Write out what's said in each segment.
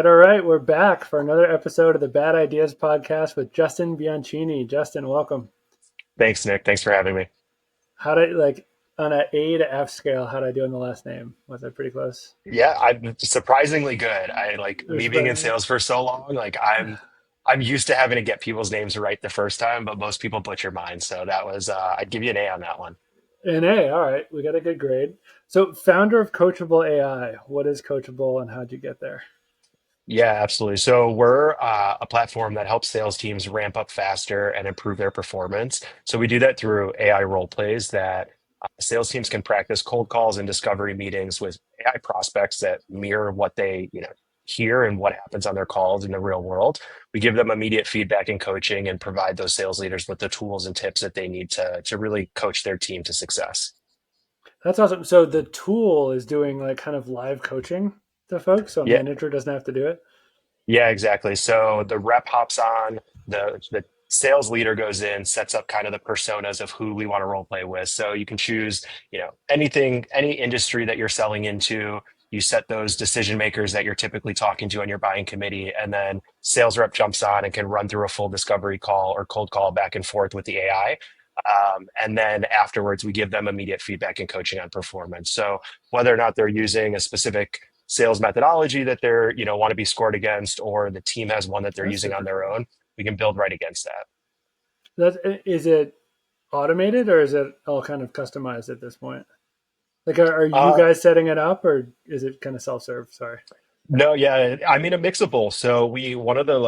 All right. We're back for another episode of the Bad Ideas podcast with Justin Bianchini. Justin, welcome. Thanks, Nick. Thanks for having me. How did on a A to F scale? How did I do in the last name? Was I pretty close? Yeah, I'm surprisingly good. I like Or me being in surprisingly? sales for so long. I'm used to having to get people's names right the first time, but most people butcher mine. So that was I'd give you an A on that one. An A. All right. We got a good grade. So, founder of Coachable AI. What is Coachable and how'd you get there? Yeah, absolutely. So we're a platform that helps sales teams ramp up faster and improve their performance. So we do that through AI role plays that sales teams can practice cold calls and discovery meetings with AI prospects that mirror what they, hear and what happens on their calls in the real world. We give them immediate feedback and coaching and provide those sales leaders with the tools and tips that they need to really coach their team to success. That's awesome. So, the tool is doing like kind of live coaching to folks, so a Yeah, manager doesn't have to do it. Yeah, exactly. So the rep hops on, the sales leader goes in, sets up kind of the personas of who we want to role play with. So you can choose, anything, any industry that you're selling into. You set those decision makers that you're typically talking to on your buying committee, and then sales rep jumps on and can run through a full discovery call or cold call back and forth with the AI. And then afterwards, we give them immediate feedback and coaching on performance. So whether or not they're using a specific sales methodology that they're want to be scored against, or the team has one that they're That's using on super their cool. own, we can build right against that. That is it automated or is it all kind of customized at this point? Like, are you uh guys setting it up or is it kind of self serve? Sorry. no, yeah, I mean, a mixable. So we one of the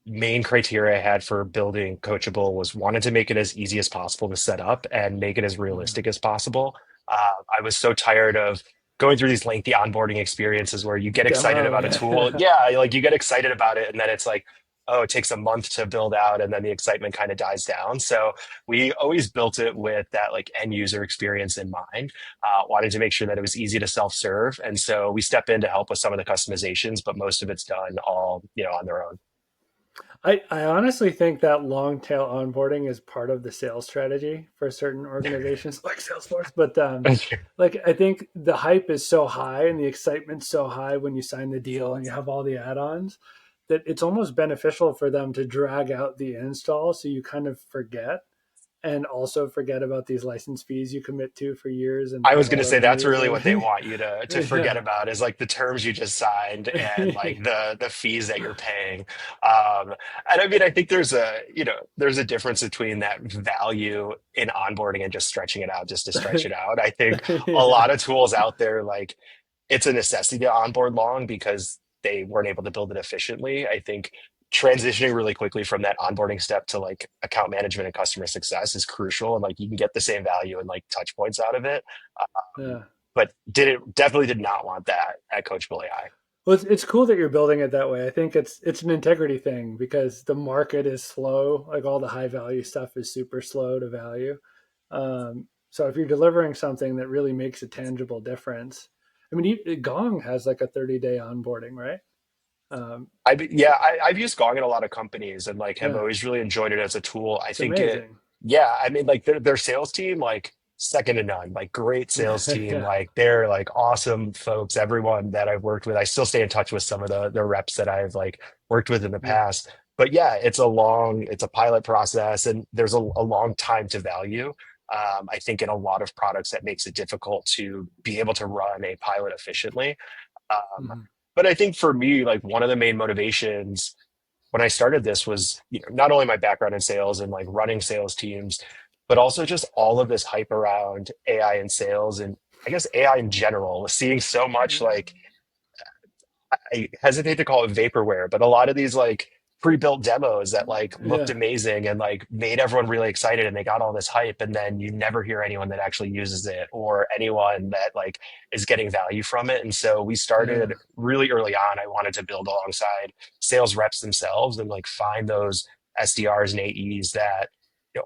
main criteria I had for building Coachable was wanted to make it as easy as possible to set up and make it as Mm. realistic as possible. I was so tired of going through these lengthy onboarding experiences where you get excited Demo, about a tool. yeah. Yeah, like you get excited about it, and then it's like, oh, it takes a month to build out, and then the excitement kind of dies down. So we always built it with that end user experience in mind. Wanted to make sure that it was easy to self-serve, and so we step in to help with some of the customizations, but most of it's done all on their own. I honestly think that long tail onboarding is part of the sales strategy for certain organizations like Salesforce. But like I think the hype is so high and the excitement's so high when you sign the deal and you have all the add-ons that it's almost beneficial for them to drag out the install so you kind of forget and also forget about these license fees you commit to for years and I was have going all to the say that's really renewals. what they want you to forget Yeah. about is like the terms you just signed and like the fees that you're paying. And I mean, I think there's a difference between that value in onboarding and just stretching it out just to stretch it out. I think a Yeah. lot of tools out there, like it's a necessity to onboard long because they weren't able to build it efficiently. I think transitioning really quickly from that onboarding step to account management and customer success is crucial, and you can get the same value and touch points out of it. Yeah. But definitely did not want that at Coachable AI. Well, it's cool that you're building it that way. I think it's an integrity thing because the market is slow. Like all the high value stuff is super slow to value. So if you're delivering something that really makes a tangible difference, I mean, Gong has like a 30-day onboarding, right? So I've used Gong in a lot of companies and have yeah, always really enjoyed it as a tool. I it's think it, amazing. yeah, I mean their sales team second to none, great sales team, Yeah, they're awesome folks. Everyone that I've worked with, I still stay in touch with some of the reps that I've worked with in the yeah. past. But yeah, it's a pilot process and there's a long time to value. I think in a lot of products that makes it difficult to be able to run a pilot efficiently. Um, Mhm. but I think for me, one of the main motivations when I started this was, not only my background in sales and running sales teams, but also just all of this hype around AI and sales and I guess AI in general, seeing so much I hesitate to call it vaporware, but a lot of these pre-built demos that looked Yeah, amazing and made everyone really excited and they got all this hype and then you never hear anyone that actually uses it or anyone that is getting value from it. And so we yeah. started really early on. I wanted to build alongside sales reps themselves and find those SDRs and AEs that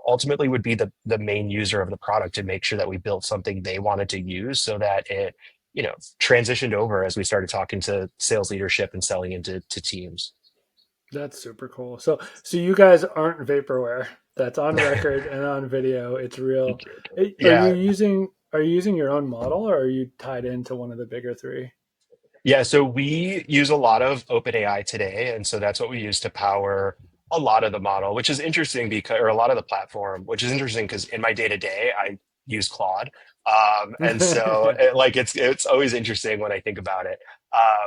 ultimately would be the main user of the product to make sure that we built something they wanted to use so that it transitioned over as we started talking to sales leadership and selling into teams. That's super cool. So you guys aren't vaporware. That's on record and on video. It's real. Yeah, Are you using your own model or are you tied into one of the bigger three? Yeah, so we use a lot of OpenAI today, and so that's what we use to power a lot of the model, which is interesting because, or a lot of the platform, which is interesting because in my day to day, I use Claude, and so Yeah. it's always interesting when I think about it.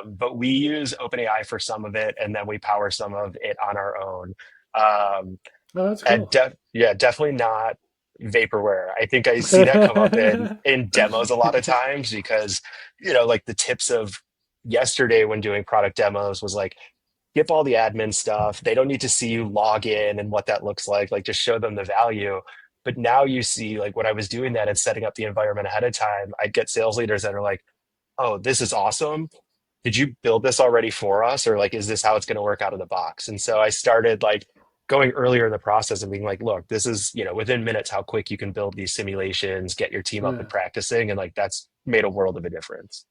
But we use OpenAI for some of it, and then we power some of it on our own. Um, Oh, that's and cool. yeah, definitely not vaporware. I think I see that come up in demos a lot of times because, like the tips of yesterday when doing product demos was like, skip all the admin stuff. They don't need to see you log in and what that looks like just show them the value. But now you see, like when I was doing that and setting up the environment ahead of time, I'd get sales leaders that are like, oh, this is awesome. Did you build this already for us? Or like, is this how it's going to work out of the box? And so I started like going earlier in the process and being like, look, this is, within minutes how quick you can build these simulations, get your team up and Yeah, practicing. And like, that's made a world of a difference.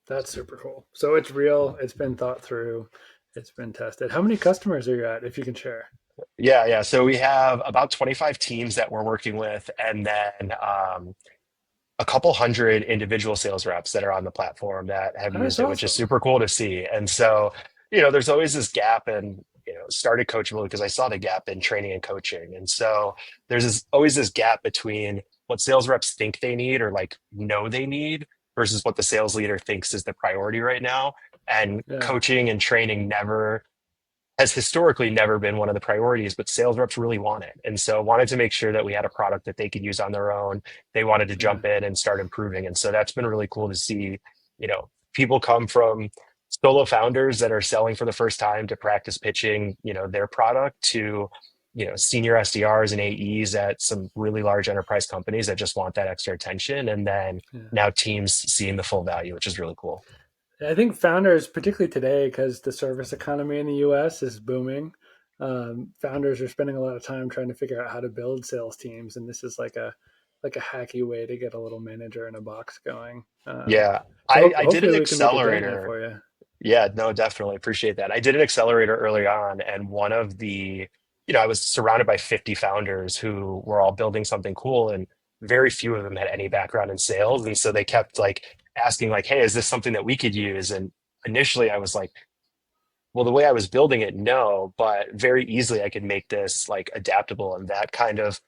that's super cool. So it's real. It's been thought through. It's been tested. How many customers are you at, if you can share? Yeah, yeah. So we have about 25 teams that we're working with, and then a couple hundred individual sales reps that are on the platform that have That's used it, which is awesome. super cool to see. And so, there's always this gap in, started Coachable because I saw the gap in training and coaching. And so always this gap between what sales reps think they need or like know they need versus what the sales leader thinks is the priority right now. And Yeah, coaching and training has historically never been one of the priorities, but sales reps really want it. And so wanted to make sure that we had a product that they could use on their own. They wanted to yeah, jump in and start improving. And so that's been really cool to see, people come from solo founders that are selling for the first time to practice pitching, their product to, senior SDRs and AEs at some really large enterprise companies that just want that extra attention. And then yeah. now teams seeing the full value, which is really cool. I think founders, particularly today, because the service economy in the U.S. is booming, founders are spending a lot of time trying to figure out how to build sales teams, and this is like a hacky way to get a little manager in a box going. Yeah. So I did hopefully an we can make a dent in it accelerator. for you. Yeah, no, definitely appreciate that. I did an accelerator early on, and one of I was surrounded by 50 founders who were all building something cool, and very few of them had any background in sales. And so they kept like asking, like, hey, is this something that we could use? And initially I was like, well, the way I was building it, no, but very easily I could make this like adaptable. And that kind of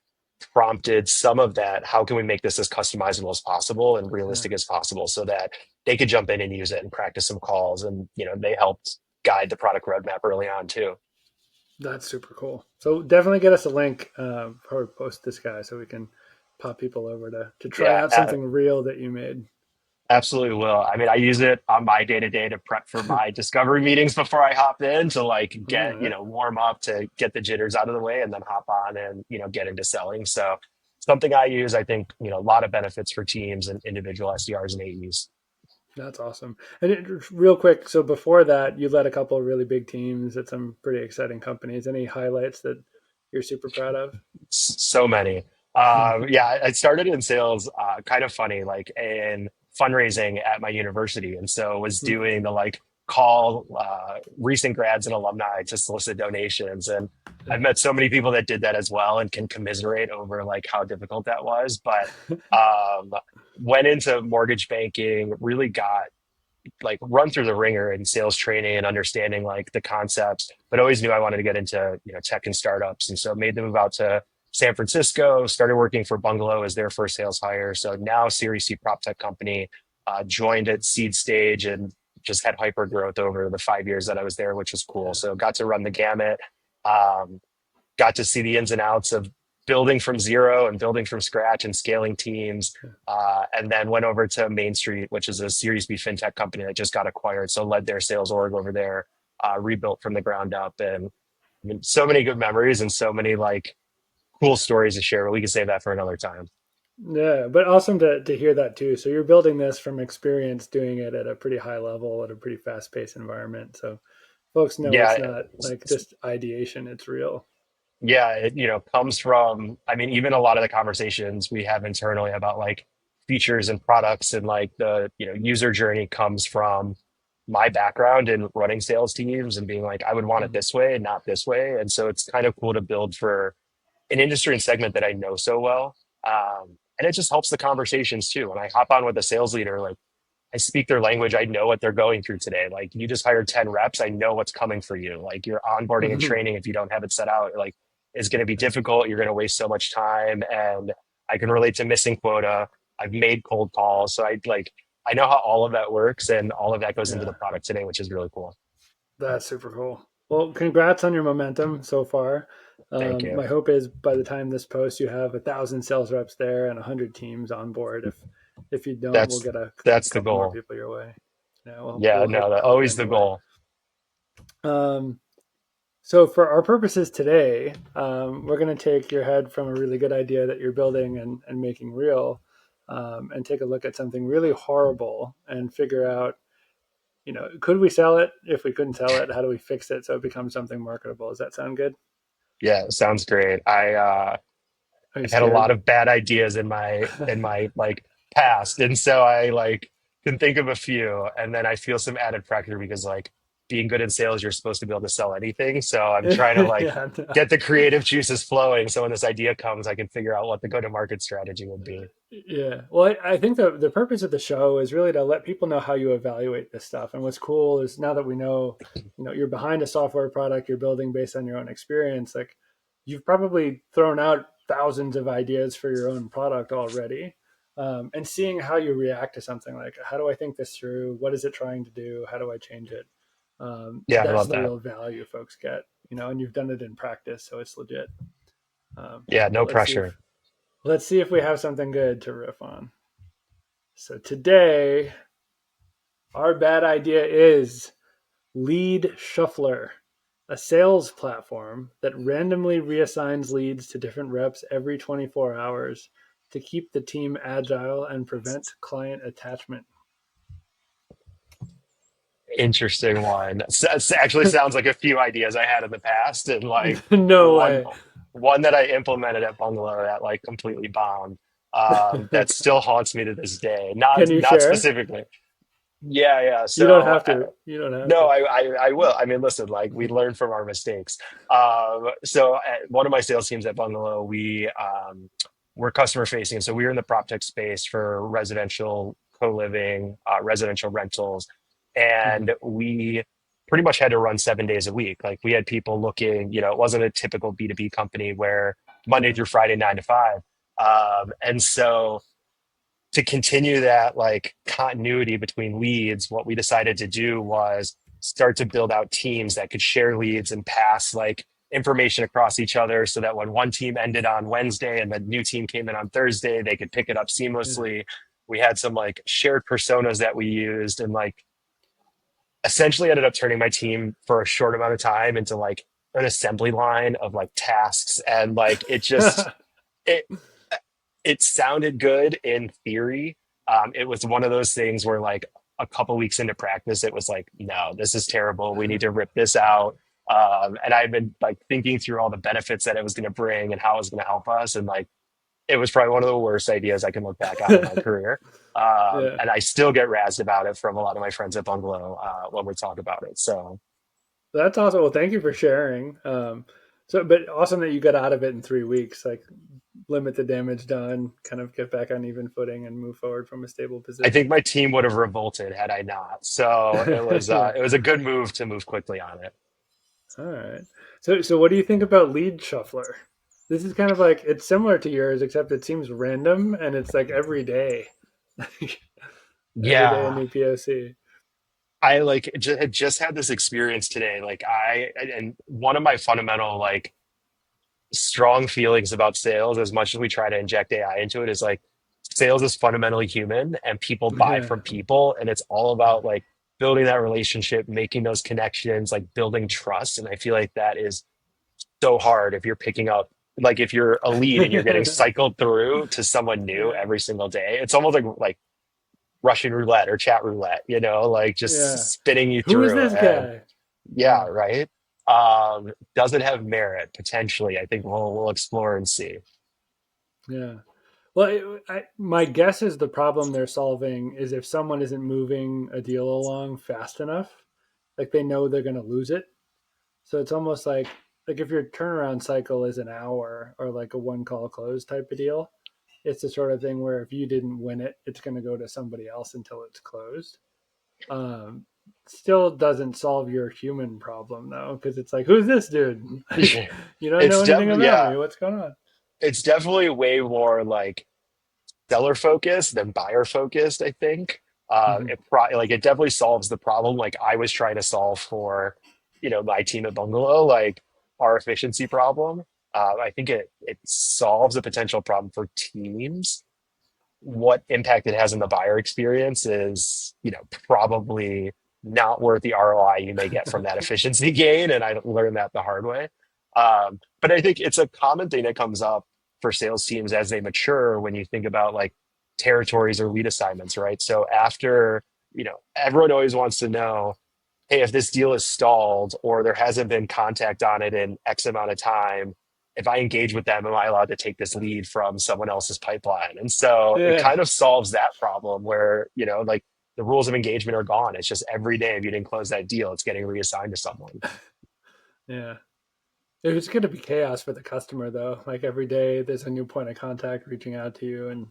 prompted some of that. How can we make this as customizable as possible and Yeah, realistic as possible so that they could jump in and use it and practice some calls? And, they helped guide the product roadmap early on too. that's super cool. So definitely get us a link or post this guy so we can pop people over to try Yeah, out something real that you made. absolutely will. I mean, I use it on my day to day to prep for my discovery meetings before I hop in to like All get, right. warm up to get the jitters out of the way and then hop on and, get into selling. So something I use, I think, a lot of benefits for teams and individual SDRs and AEs. That's awesome. And real quick, so before that, you led a couple of really big teams at some pretty exciting companies. Any highlights that you're super proud of? So many. Yeah, I started in sales, kind of funny, like in fundraising at my university. And so was doing the like call recent grads and alumni to solicit donations. And I've met so many people that did that as well and can commiserate over like how difficult that was. But went into mortgage banking, really got like run through the ringer in sales training and understanding like the concepts, but always knew I wanted to get into tech and startups, and so made the move out to San Francisco. Started working for Bungalow as their first sales hire. So now Series C prop tech company. Joined at seed stage and just had hyper growth over the 5 years that I was there, which was cool. Yeah. So got to run the gamut. Um, Got to see the ins and outs of building from zero and building from scratch and scaling teams. And then went over to Main Street, which is a Series B fintech company that just got acquired. So led their sales org over there, rebuilt from the ground up. And I mean, so many good memories and so many like cool stories to share. But we can save that for another time. Yeah, but awesome to hear that too. So you're building this from experience doing it at a pretty high level at a pretty fast paced environment. So folks know it's Yeah, not like just ideation, it's real. yeah, it, comes from, I mean, even a lot of the conversations we have internally about like features and products and like the, user journey comes from my background in running sales teams and being like, I would want it Mhm. this way and not this way. And so it's kind of cool to build for an industry and segment that I know so well. And it just helps the conversations too. When I hop on with a sales leader, like I speak their language. I know what they're going through today. Like you just hired 10 reps. I know what's coming for you. Like your onboarding and Mhm. training, if you don't have it set out, like is going to be difficult. You're going to waste so much time. And I can relate to missing quota. I've made cold calls. So I know how all of that works and all of that goes into Yeah, the product today, which is really cool. that's super cool. Well, congrats on your momentum so far. Thank you. My hope is by the time this posts, you have 1,000 sales reps there and 100 teams on board. If you don't, we'll That's, get a that's the couple more goal. people your way. Yeah, well, Yeah, we'll no, help always them the your way. goal. Um, so for our purposes today, we're going to take your head from a really good idea that you're building and making real, and take a look at something really horrible and figure out, could we sell it? If we couldn't sell it, how do we fix it so it becomes something marketable? Does that sound good? Yeah, sounds great. Are you I've had a lot scared? of bad ideas in my like past, and so I like can think of a few, and then I feel some added pressure because like being good in sales, you're supposed to be able to sell anything. So I'm trying to like Yeah, no. get the creative juices flowing, so when this idea comes, I can figure out what the go to market strategy would be. Yeah. Well, I think the purpose of the show is really to let people know how you evaluate this stuff. And what's cool is now that we know, you're behind a software product you're building based on your own experience, like you've probably thrown out thousands of ideas for your own product already. And seeing how you react to something like, how do I think this through? What is it trying to do? How do I change it? Yeah, I That's love the that. real value folks get, and you've done it in practice, so it's legit. Yeah, But no pressure. let's see if we have something good to riff on. So today, our bad idea is Lead Shuffler, a sales platform that randomly reassigns leads to different reps every 24 hours to keep the team agile and prevent client attachment. Interesting one. Actually sounds like a few ideas I had in the past, and like No one way. one that I implemented at Bungalow that like completely bombed. That still haunts me to this day. Can you Not share? specifically. Yeah, yeah. You don't So have to. You don't have no, to. I will. I mean, listen, like we learn from our mistakes. So at one of my sales teams at Bungalow, we're customer facing. So we were in the prop tech space for residential co-living, residential rentals, Mhm. and we pretty much had to run 7 days a week. Like we had people looking, it wasn't a typical B2B company where Monday Yeah. through Friday, 9 to 5. And so to continue that like continuity between leads, what we decided to do was start to build out teams that could share leads and pass like information across each other so that when one team ended on Wednesday and the new team came in on Thursday, they could pick it up Yeah. seamlessly. We had some like shared personas that we used and like essentially ended up turning my team for a short amount of time into like an assembly line of like tasks and like it it sounded good in theory. It was one of those things where like a couple weeks into practice, it was like, no, this is terrible. We need to rip this out. And I've been like thinking through all the benefits that it was going to bring and how it was going to help us. And like, it was probably one of the worst ideas I can look back on in my career. Yeah. And I still get razzed about it from a lot of my friends at Bungalow when we talk about it. So That's awesome. Well, thank you for sharing. But awesome that you got out of it in 3 weeks. Like, limit the damage done, kind of get back on even footing, and move forward from a stable I think position. my team would have revolted had I not. So Yeah. it was a good move to move quickly on it. All right. So what do you think about Lead Shuffler? This is kind of like it's similar to yours, except it seems random and it's like every day, every day a Yeah, new POC. I like had just had this experience today. Like and one of my fundamental like strong feelings about sales, as much as we try to inject AI into it, is like sales is fundamentally human and people buy Yeah. from people. And it's all about like building that relationship, making those connections, like building trust. And I feel like that is so hard if you're picking up, like if you're a lead and you're getting cycled through to someone new Yeah. every single day. It's almost like Russian roulette or chat roulette, like just Yeah. spinning you Who is through. this And guy? yeah, Yeah. right. Does it have merit? Potentially. I think we'll explore and see. Yeah. Well, my guess is the problem they're solving is if someone isn't moving a deal along fast enough, like they know they're going to lose it. So it's almost like if your turnaround cycle is an hour or like a one call close type of deal, it's the sort of thing where if you didn't win it, it's going to go to somebody else until it's closed. Um, Still doesn't solve your human problem though, because it's like, who's this dude? Like, you don't know It's anything definitely, about yeah, me. What's going on? it's definitely way more like seller focused than buyer focused, I think. Mm-hmm. Like it definitely solves the problem like I was trying to solve for, my team at Bungalow, like our efficiency problem. I think it solves a potential problem for teams. What impact it has on the buyer experience is, probably not worth the ROI you may get from that efficiency gain. And I learned that the hard way. But I think it's a common thing that comes up for sales teams as they mature when you think about like territories or lead assignments, right? So after, everyone always wants to know, hey, if this deal is stalled or there hasn't been contact on it in X amount of time, if I engage with them, am I allowed to take this lead from someone else's pipeline? And so it Yeah, kind of solves that problem where, like the rules of engagement are gone. It's just every day if you didn't close that deal, it's getting reassigned to someone. yeah. It's going to be chaos for the customer though. Like every day, there's a new point of contact reaching out to you and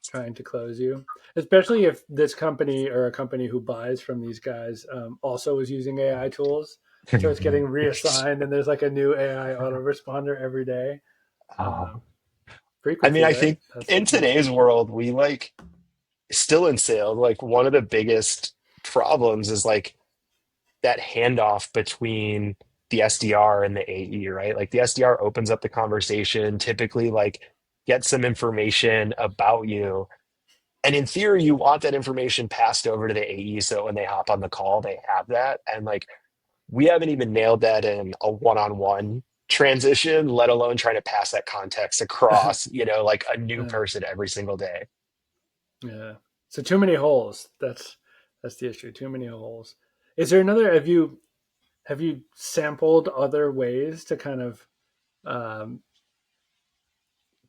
trying to close you. Especially if this company or a company who buys from these guys also is using AI tools, so it's getting reassigned, and there's like a new AI autoresponder every day. Oh. Um, I mean, Frequency, I right? think That's the in key. today's world, we like still in sales, like one of the biggest problems is like that handoff between the SDR and the AE, right? Like the SDR opens up the conversation, typically like gets some information about you. And in theory, you want that information passed over to the AE so when they hop on the call, they have that. And like we haven't even nailed that in a one-on-one transition, let alone trying to pass that context across, like a new Yeah, person every single day. yeah. So too many holes. That's the issue. Too many holes. Is there another? Have you sampled other ways to kind of um,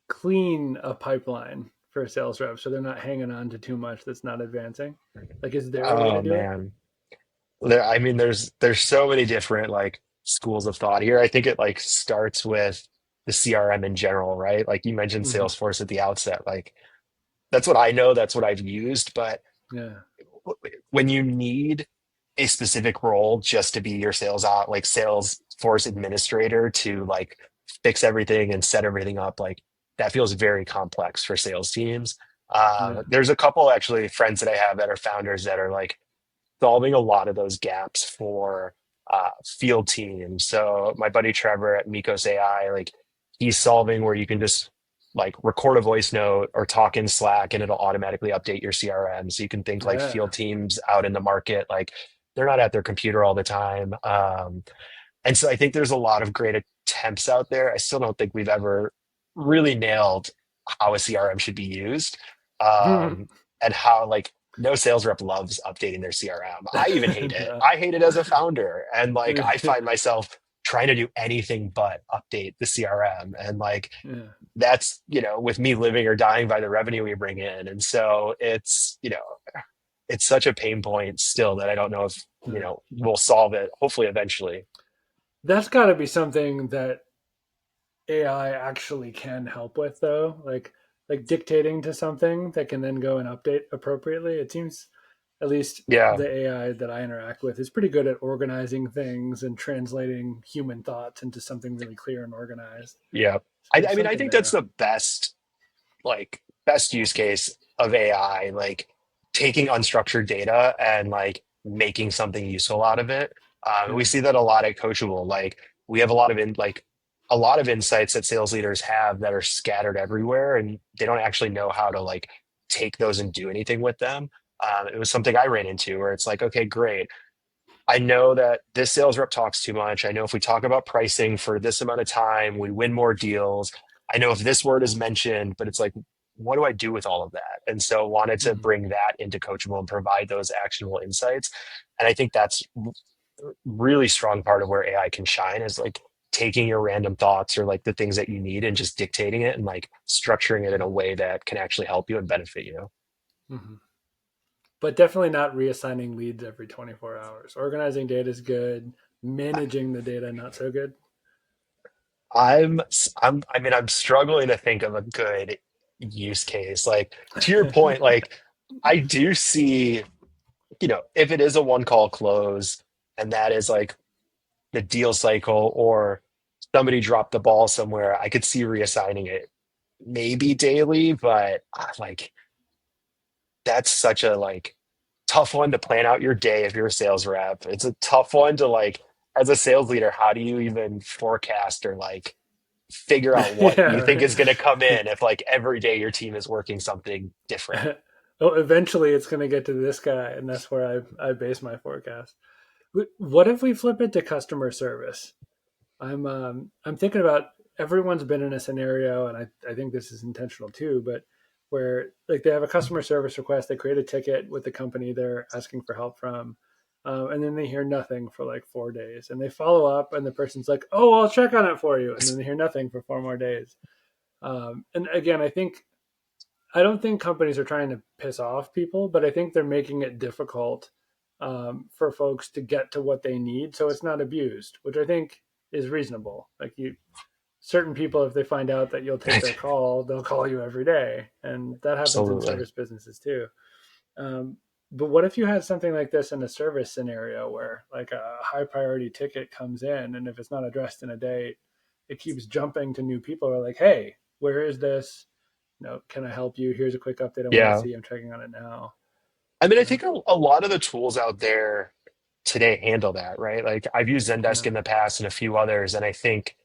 clean a pipeline for a sales rep so they're not hanging on to too much that's not advancing? Like, is there a way to Oh do it? man. I mean, there's so many different like schools of thought here. I think it like starts with the CRM in general, right? Like you mentioned Hmm. Salesforce at the outset. Like that's what I know, that's what I've used. But Yeah, when you need a specific role just to be your like Salesforce administrator to like fix everything and set everything up, like that feels very complex for sales teams. yeah, There's a couple actually friends that I have that are founders that are like solving a lot of those gaps for field teams. So my buddy Trevor at Mikos AI, like he's solving where you can just like record a voice note or talk in Slack and it'll automatically update your CRM. So you can think like yeah. field teams out in the market, like they're not at their computer all the time. And so I think there's a lot of great attempts out there. I still don't think we've ever really nailed how a CRM should be used. Um, and how like no sales rep loves updating their CRM. I even hate it. No. I hate it as a founder. And like I find myself trying to do anything but update the CRM. And like Yeah, that's, with me living or dying by the revenue we bring in. And so it's such a pain point still that I don't know if, yeah. we'll solve it, hopefully eventually. That's got to be something that AI actually can help with, though. Like dictating to something that can then go and update appropriately. It seems, at least Yeah. the AI that I interact with, is pretty good at organizing things and translating human thoughts into something really clear and organized. Yeah. So I there's mean, I something think that's there. the best use case of AI, like taking unstructured data and like making something useful out of it. We Yeah. see that a lot at Coachable. Like we have a lot of insights that sales leaders have that are scattered everywhere, and they don't actually know how to like take those and do anything with them. It was something I ran into where it's like, okay, great. I know that this sales rep talks too much. I know if we talk about pricing for this amount of time, we win more deals. I know if this word is mentioned, but it's like, what do I do with all of that? And so wanted to Mhm. bring that into Coachable and provide those actionable insights. And I think that's really strong part of where AI can shine is like taking your random thoughts or like the things that you need and just dictating it and like structuring it in a way that can actually help you and benefit you. Mhm. But definitely not reassigning leads every 24 hours. Organizing data is good. Managing the data, not so good. I mean, I'm struggling to think of a good. use case. Like to your point, like I do see, if it is a one call close and that is like the deal cycle or somebody dropped the ball somewhere, I could see reassigning it maybe daily, but like that's such a like tough one to plan out your day if you're a sales rep. It's a tough one to like as a sales leader, how do you even forecast or like figure out what Yeah, you think right. is going to come in if like every day your team is working something different? Oh, eventually it's going to get to this guy, and that's where I base my forecast. What if we flip it to customer service? I'm thinking about everyone's been in a scenario, and I think this is intentional too, but where like they have a customer service request, they create a ticket with the company they're asking for help from, and then they hear nothing for like 4 days, and they follow up, and the person's like, "Oh, I'll check on it for you," and then they hear nothing for 4 more days. And again, I don't think companies are trying to piss off people, but I think they're making it difficult for folks to get to what they need, so it's not abused, which I think is reasonable. Like certain people, if they find out that you'll take their call, they'll call you every day, and that happens in Absolutely. service businesses too. Um, but what if you had something like this in a service scenario where like a high priority ticket comes in, and if it's not addressed in a day, it keeps jumping to new people who are like, "Hey, where is this? Can I help you? Here's a quick update I want to Yeah. see. I'm checking on it now." I mean, I Yeah, think a lot of the tools out there today handle that, right? Like I've used Zendesk yeah, in the past and a few others, and I think,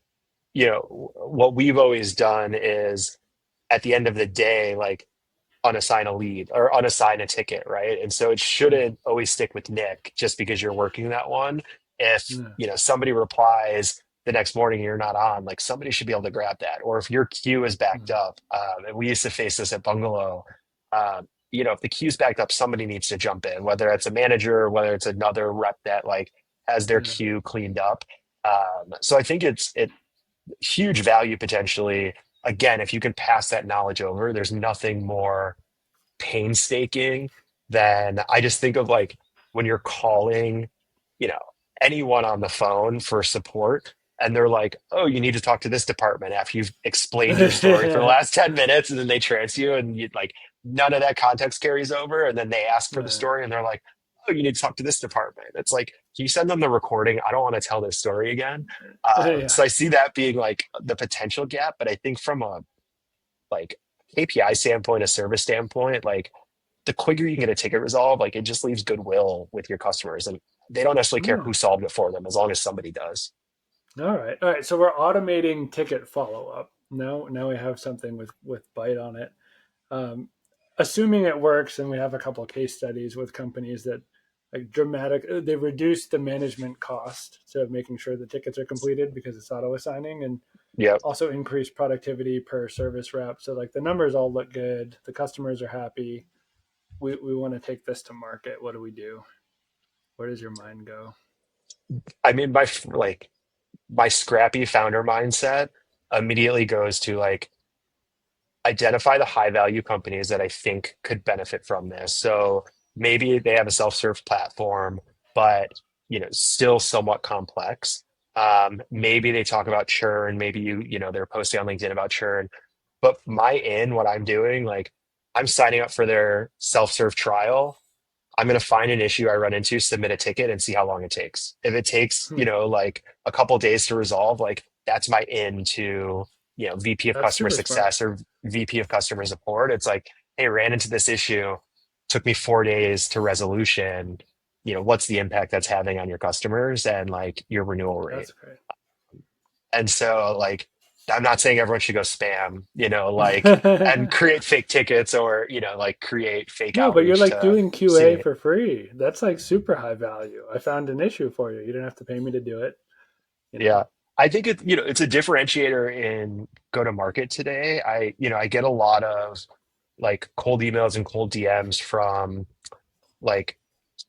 what we've always done is at the end of the day, like unassign a lead or unassign a ticket, right? And so it mm, shouldn't always stick with Nick just because you're working that one. If, yeah, somebody replies the next morning and you're not on, like somebody should be able to grab that. Or if your queue is backed mm, up, and we used to face this at Bungalow, if the queue's backed up, somebody needs to jump in, whether it's a manager or whether it's another rep that like has their yeah. queue cleaned up. So I think it huge value potentially. Again, if you can pass that knowledge over, there's nothing more painstaking than I just think of like when you're calling, you know, anyone on the phone for support and they're like, "Oh, you need to talk to this department," after you've explained your story for the Yeah, last 10 minutes and then they trance you and you like none of that context carries over and then they ask for the yeah, story and they're like, "Oh, you need to talk to this department." It's like, can you send them the recording? I don't want to tell this story again. yeah. So I see that being like the potential gap, but I think from a like KPI standpoint, a service standpoint, like the quicker you can get a ticket resolved, like it just leaves goodwill with your customers, and they don't necessarily care Oh, who solved it for them as long as somebody does. all right, all right. So we're automating ticket follow up. Now we have something with bite on it. Um, Assuming it works, and we have a couple of case studies with companies that like they reduce the management cost to making sure the tickets are completed because it's auto assigning, and Yep. also increase productivity per service rep. So like the numbers all look good, the customers are happy. We want to take this to market. What do we do? Where does your mind go? I mean, my scrappy founder mindset immediately goes to like identify the high value companies that I think could benefit from this. So maybe they have a self-serve platform, but still somewhat complex. Maybe they talk about churn. Maybe they're posting on LinkedIn about churn. But what I'm doing, like I'm signing up for their self-serve trial. I'm going to find an issue I run into, submit a ticket, and see how long it takes. If it takes, Hmm. like a couple days to resolve, like that's my in to, VP of That's customer super smart. success or VP of customer support. It's like, hey, ran into this issue, took me 4 days to resolution. What's the impact that's having on your customers and like your renewal rate? That's great. And so, like, I'm not saying everyone should go spam, like, and create fake tickets or, like create fake No, but you're outreach like to doing QA see. for free. That's like super high value. I found an issue for you. You didn't have to pay me to do it, you Yeah. know. I think it's a differentiator in go to market today. I get a lot of like cold emails and cold DMs from like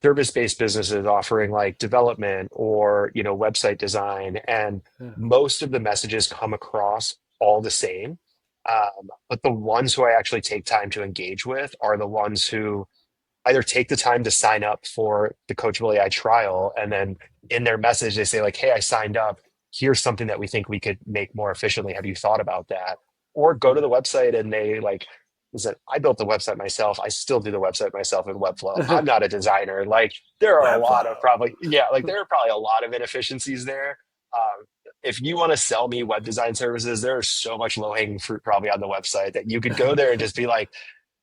service-based businesses offering like development or, website design. And Yeah. most of the messages come across all the same. But the ones who I actually take time to engage with are the ones who either take the time to sign up for the Coachable AI trial, and then in their message they say like, "Hey, I signed up. Here's something that we think we could make more efficiently. Have you thought about that?" or go to Yeah. the website and they like, listen, I built the website myself. I still do the website myself in Webflow. I'm not a designer. Like there are a lot of Webflow. probably, yeah, like there are probably a lot of inefficiencies there. If you want to sell me web design services, there's so much low hanging fruit probably on the website that you could go there and just be like,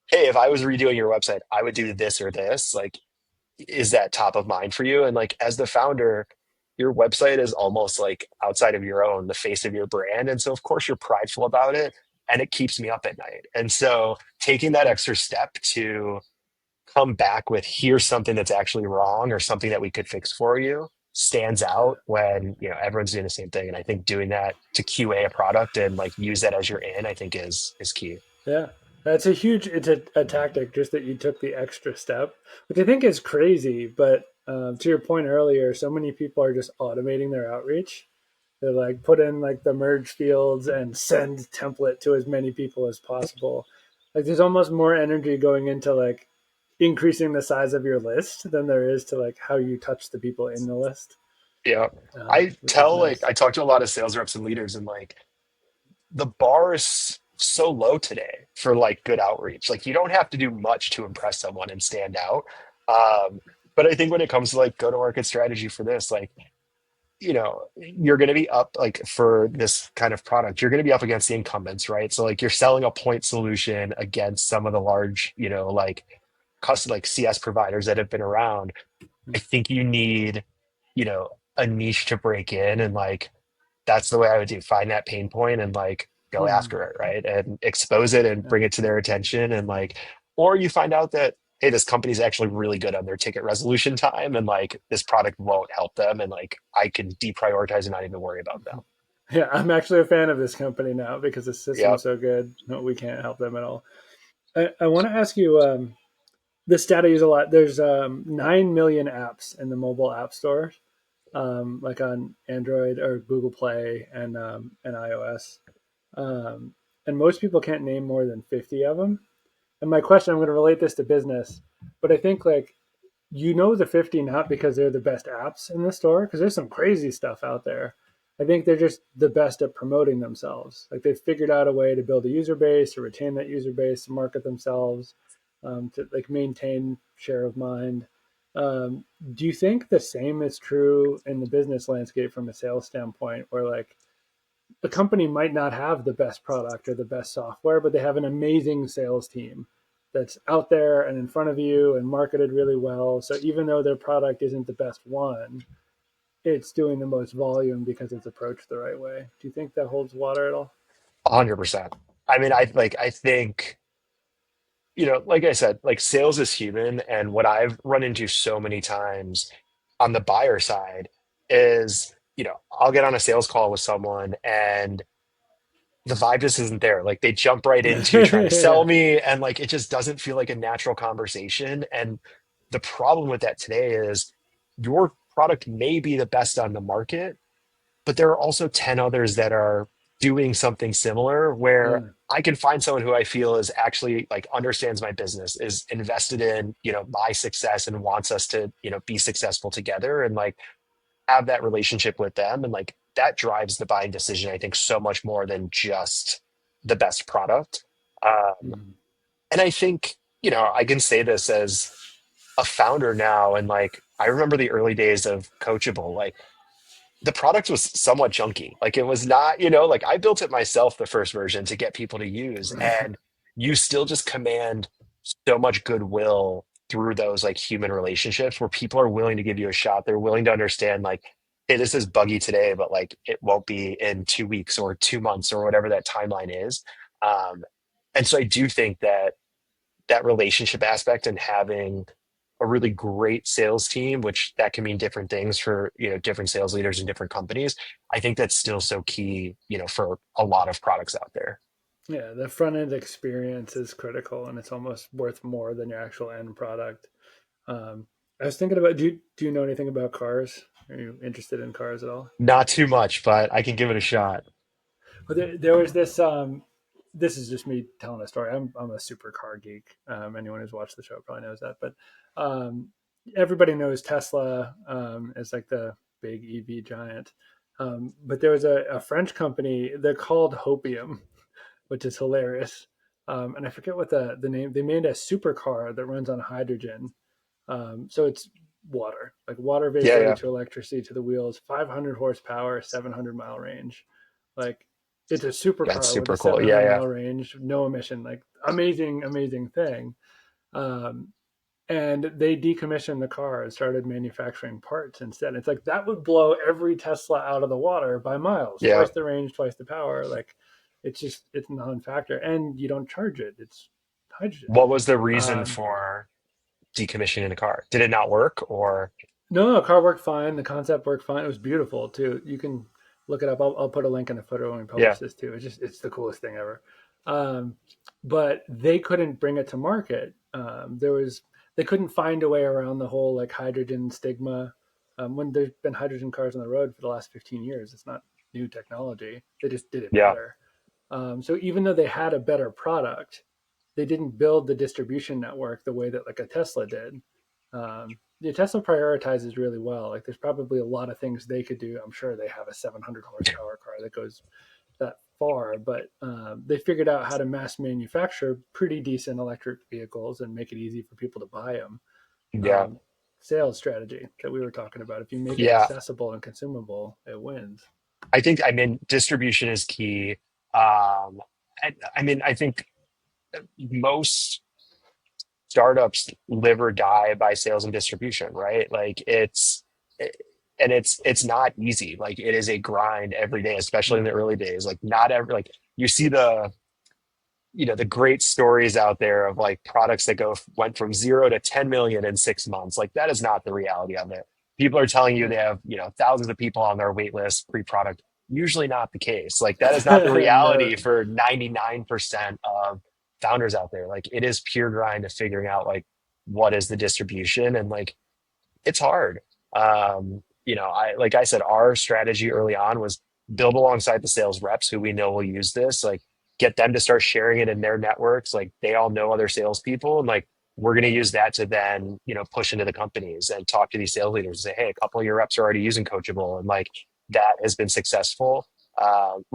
hey, if I was redoing your website, I would do this or this. Like, is that top of mind for you? And like, as the founder, your website is almost like outside of your own, the face of your brand. And so, of course, you're prideful about it and it keeps me up at night. And so, taking that extra step to come back with here's something that's actually wrong or something that we could fix for you stands out when everyone's doing the same thing. And I think doing that to QA a product and like use that as your in, I think is key. Yeah, that's a huge. It's a tactic just that you took the extra step, which I think is crazy. But to your point earlier, so many people are just automating their outreach. They're like put in like the merge fields and send template to as many people as possible. Like there's almost more energy going into like increasing the size of your list than there is to like how you touch the people in the list, Yeah. I which is tell like nice. I talk to a lot of sales reps and leaders and like the bar is so low today for like good outreach. Like you don't have to do much to impress someone and stand out. Um, but I think when it comes to like go to market strategy for this, like, you're going to be up like for this kind of product, you're going to be up against the incumbents, right? So like you're selling a point solution against some of the large, like custom like CS providers that have been around. I think you need, a niche to break in and like that's the way I would do. Find that pain point and like go Hmm. after it, right? And expose it and Yeah. bring it to their attention. And like, or you find out that, hey, this company's actually really good on their ticket resolution time and like this product won't help them. And like I can deprioritize and not even worry about them. Yeah, I'm actually a fan of this company now because the Yep. system's so good. No, we can't help them at all. I want to ask you this stat I use a lot. There's 9 million apps in the mobile app store, like on Android or Google Play and iOS. Um, and most people can't name more than 50 of them. And my question, I'm going to relate this to business, but I think like the 50 not because they're the best apps in the store, because there's some crazy stuff out there. I think they're just the best at promoting themselves. Like they've figured out a way to build a user base, to retain that user base, to market themselves, to like maintain share of mind. Do you think the same is true in the business landscape from a sales standpoint, where like a company might not have the best product or the best software, but they have an amazing sales team that's out there and in front of you and marketed really well. So even though their product isn't the best one, it's doing the most volume because it's approached the right way. Do you think that holds water at all? 100%. I mean, I think, like I said, like sales is human. And what I've run into so many times on the buyer side is, I'll get on a sales call with someone and the vibe just isn't there. Like they jump right into trying to sell Yeah. me, and like it just doesn't feel like a natural conversation. And the problem with that today is your product may be the best on the market, but there are also 10 others that are doing something similar where Yeah. I can find someone who I feel is actually like understands my business, is invested in, my success and wants us to, be successful together. And like have that relationship with them and like that drives the buying decision I think so much more than just the best product. Mhm. And I think I can say this as a founder now and like I remember the early days of Coachable. Like the product was somewhat junky. Like it was not, like I built it myself, the first version to get people to use. And you still just command so much goodwill through those like human relationships where people are willing to give you a shot. They're willing to understand like, hey, this is buggy today, but like it won't be in 2 weeks or 2 months or whatever that timeline is. Um, and so I do think that that relationship aspect and having a really great sales team, which that can mean different things for, different sales leaders in different companies. I think that's still so key, for a lot of products out there. Yeah, the front end experience is critical and it's almost worth more than your actual end product. Um, I was thinking about do you know anything about cars? Are you interested in cars at all? Not too much, but I can give it a shot. But there was this. This is just me telling a story. I'm a super car geek. Anyone who's watched the show probably knows that. But um, everybody knows Tesla is like the big EV giant. But there was a French company. They're called Hopium, which is hilarious. And I forget what the name. They made a supercar that runs on hydrogen. So it's water, like water Yeah, vapor yeah. to electricity to the wheels, 500 horsepower, 700-mile range. Like it's a That's supercar with a super cool. 700 Yeah, yeah. mile range, no emission. Like amazing, amazing thing. Um, and they decommissioned the car and started manufacturing parts instead. It's like that would blow every Tesla out of the water by miles, Yeah. twice the range, twice the power. Like it's a non-factor, and you don't charge it. It's hydrogen. What was the reason Um, for decommissioning the car? Did it not work or no, the car worked fine. The concept worked fine. It was beautiful too. You can look it up. I'll put a link in the photo when we yeah. publish this too. It's the coolest thing ever. Um, but they couldn't bring it to market. They couldn't find a way around the whole like hydrogen stigma. When there's been hydrogen cars on the road for the last 15 years, it's not new technology. They just did it Yeah. better. So even though they had a better product, they didn't build the distribution network the way that like a Tesla did. The Tesla prioritizes really well. Like there's probably a lot of things they could do. I'm sure they have a 700 horsepower car that goes that far, but they figured out how to mass manufacture pretty decent electric vehicles and make it easy for people to buy them. Yeah. Um, Sales strategy that we were talking about. If you make it Yeah. accessible and consumable, it wins. I mean, distribution is key. I mean, I think most startups live or die by sales and distribution, right? And it's not easy. Like it is a grind every day, especially in the Mm. early days. Like not every like you see the great stories out there of like products that went from 0 to 10 million in 6 months. Like that is not the reality of it. People are telling you they have thousands of people on their wait list pre-product. Usually not the case. Like that is not the No, reality for 99% of founders out there. Like it is pure grind of figuring out like what is the distribution, and like it's hard. I like I said, our strategy early on was build alongside the sales reps who we know will use this, like get them to start sharing it in their networks. Like they all know other salespeople, and like we're going to use that to then push into the companies and talk to these sales leaders and say, hey, a couple of your reps are already using Coachable, and like that has been successful.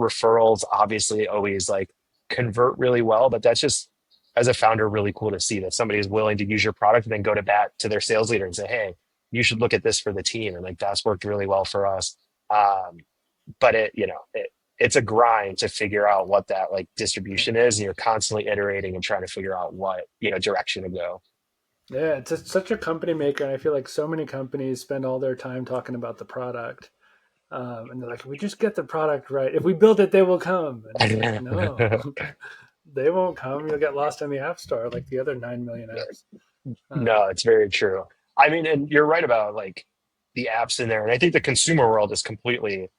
Referrals obviously always like convert really well, but that's just as a founder really cool to see that somebody is willing to use your product and then go to bat to their sales leader and say, hey, you should look at this for the team. And like that's worked really well for us. Um, but it's a grind to figure out what that like distribution is. And you're constantly iterating and trying to figure out what, direction to go. yeah, such a company maker, and I feel like so many companies spend all their time talking about the product, and they're like, "If we just get the product right, if we build it, they will come." And it's like, no, they won't come. You'll get lost in the app store like the other 9 million apps. No, Um, it's very true. I mean, and you're right about like the apps in there. And I think the consumer world is completely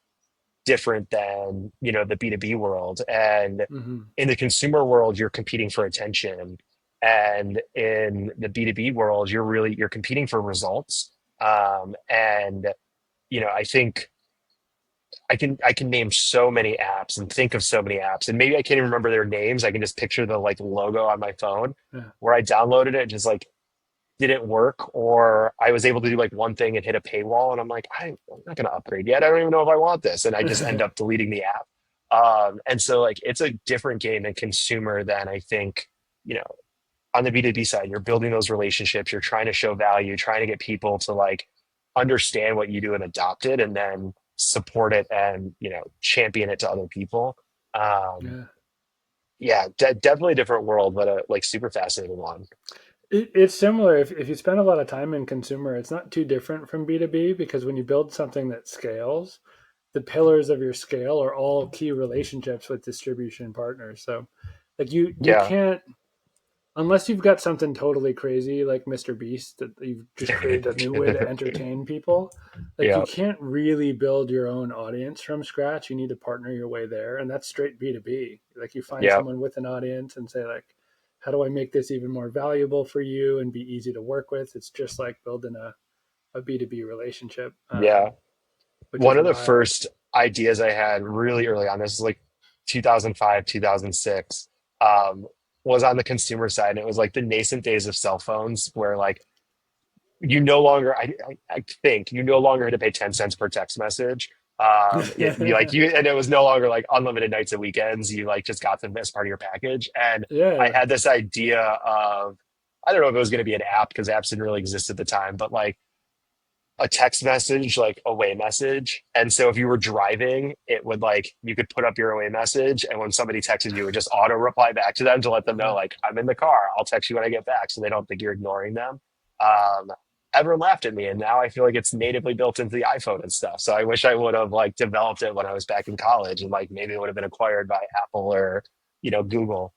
different than the B2B world. And mhm. in the consumer world you're competing for attention, and in the B2B world you're competing for results. And I think I can name so many apps and think of so many apps, and maybe I can't even remember their names. I can just picture the like logo on my phone Yeah. where I downloaded it, just like didn't work, or I was able to do like one thing and hit a paywall, and I'm like, I'm not going to upgrade yet. I don't even know if I want this, and I just end up deleting the app. And so like it's a different game in consumer than I think you know on the B2B side. You're building those relationships. You're trying to show value, trying to get people to like understand what you do and adopt it, and then support it and champion it to other people. Um, Yeah. yeah, definitely a different world, but a like super fascinating one. It's similar. If you spend a lot of time in consumer, it's not too different from B2B because when you build something that scales, the pillars of your scale are all key relationships with distribution partners. So like you Yeah. can't unless you've got something totally crazy like Mr. Beast that you've just created a new way to entertain people, like you Yeah. can't really build your own audience from scratch. You need to partner your way there, and that's straight B2B. Like you find Yeah. someone with an audience and say like, how do I make this even more valuable for you and be easy to work with? It's just like building a B2B relationship, Yeah. which One is of the wild. first ideas I had really early on, this is like 2005, 2006, um, was on the consumer side. And it was like the nascent days of cell phones where like you no longer, I think you no longer had to pay 10 cents per text message. And it was no longer like unlimited nights and weekends. You like just got them as part of your package. And I Yeah. had this idea of, I don't know if it was going to be an app because apps didn't really exist at the time, but like a text message, like away message. And so if you were driving, it would like you could put up your away message, and when somebody texted you, it would just auto reply back to them to let them know, Uh-huh. like, I'm in the car. I'll text you when I get back, so they don't think you're ignoring them. Um, Everyone laughed at me, and now I feel like it's natively built into the iPhone and stuff. So I wish I would have like developed it when I was back in college, and like maybe it would have been acquired by Apple or Google.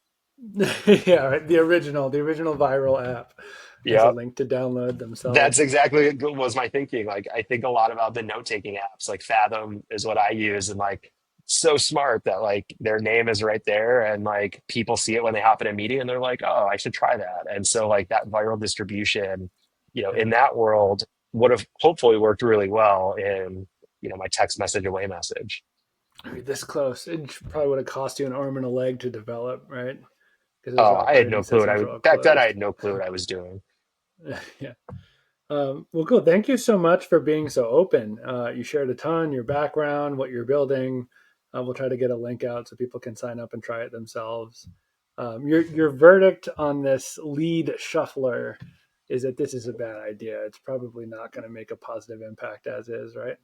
Yeah, right. The original viral app has a Yeah. link to download That's themselves. exactly was my thinking. Like, I think a lot about the note taking apps. Like, Fathom is what I use, and like, so smart that like their name is right there, and like people see it when they hop in a meeting, and they're like, "Oh, I should try that." And so, like that viral distribution, in Yeah. that world, would have hopefully worked really well in my text message away message. I mean, this close. It probably would have cost you an arm and a leg to develop, right? Because those Oh, I had operating no clue what I systems were would all back then. I closed. had no clue what I was doing. Yeah. Well, cool. Thank you so much for being so open. You shared a ton, your background, what you're building. We'll try to get a link out so people can sign up and try it themselves. Your verdict on this lead shuffler is that this is a bad idea. It's probably not going to make a positive impact as is, right?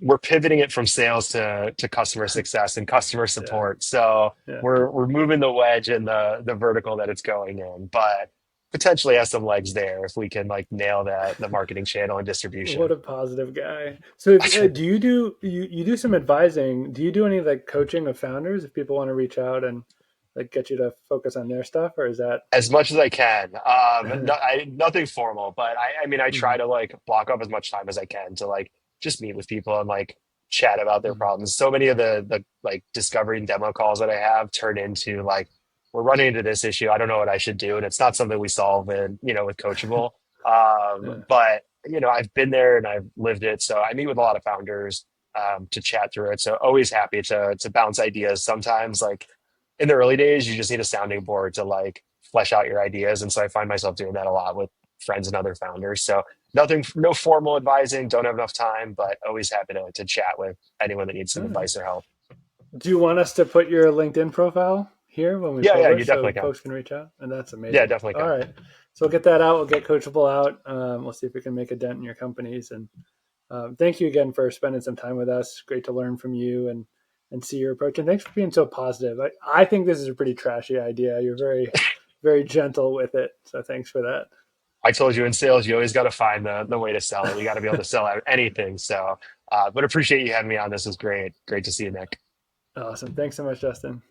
We're pivoting it from sales to customer success and customer Yeah, support. So yeah. we're moving the wedge in the vertical that it's going in, but potentially has some legs there if we can like nail that the marketing channel and What distribution. a positive guy. So, do you you do some advising? Do you do any like coaching of founders if people want to reach out and like get you to focus on their stuff, or is that? As much as I can. Nothing formal, but I mean, I try Mhm, to like block up as much time as I can to like just meet with people and like chat about their mhm. problems. So many of the like discovery and demo calls that I have turn into like, we're running into this issue. I don't know what I should do, and it's not something we solve in with Coachable. Yeah. But I've been there and I've lived it, so I meet with a lot of founders to chat through it. So always happy to bounce ideas. Sometimes like in the early days, you just need a sounding board to like flesh out your ideas. And so I find myself doing that a lot with friends and other founders. So nothing, no formal advising, don't have enough time, but always happy to chat with anyone that needs some All right. advice or help. Do you want us to put your LinkedIn profile here when we Yeah, yeah, you publish definitely so can. folks can reach out? And that's Yeah, amazing. definitely All can. right. So we'll get that out. We'll get Coachable out. We'll see if we can make a dent in your companies. And thank you again for spending some time with us. Great to learn from you and see your approach. And thanks for being so positive. I think this is a pretty trashy idea. You're very, very gentle with it. So thanks for I told you in sales, you always got to find the way to sell it. We got to be able to sell out anything. So, but appreciate you having me on. This was great. Great to see you, Nick. that. Awesome. Thanks so much, Justin.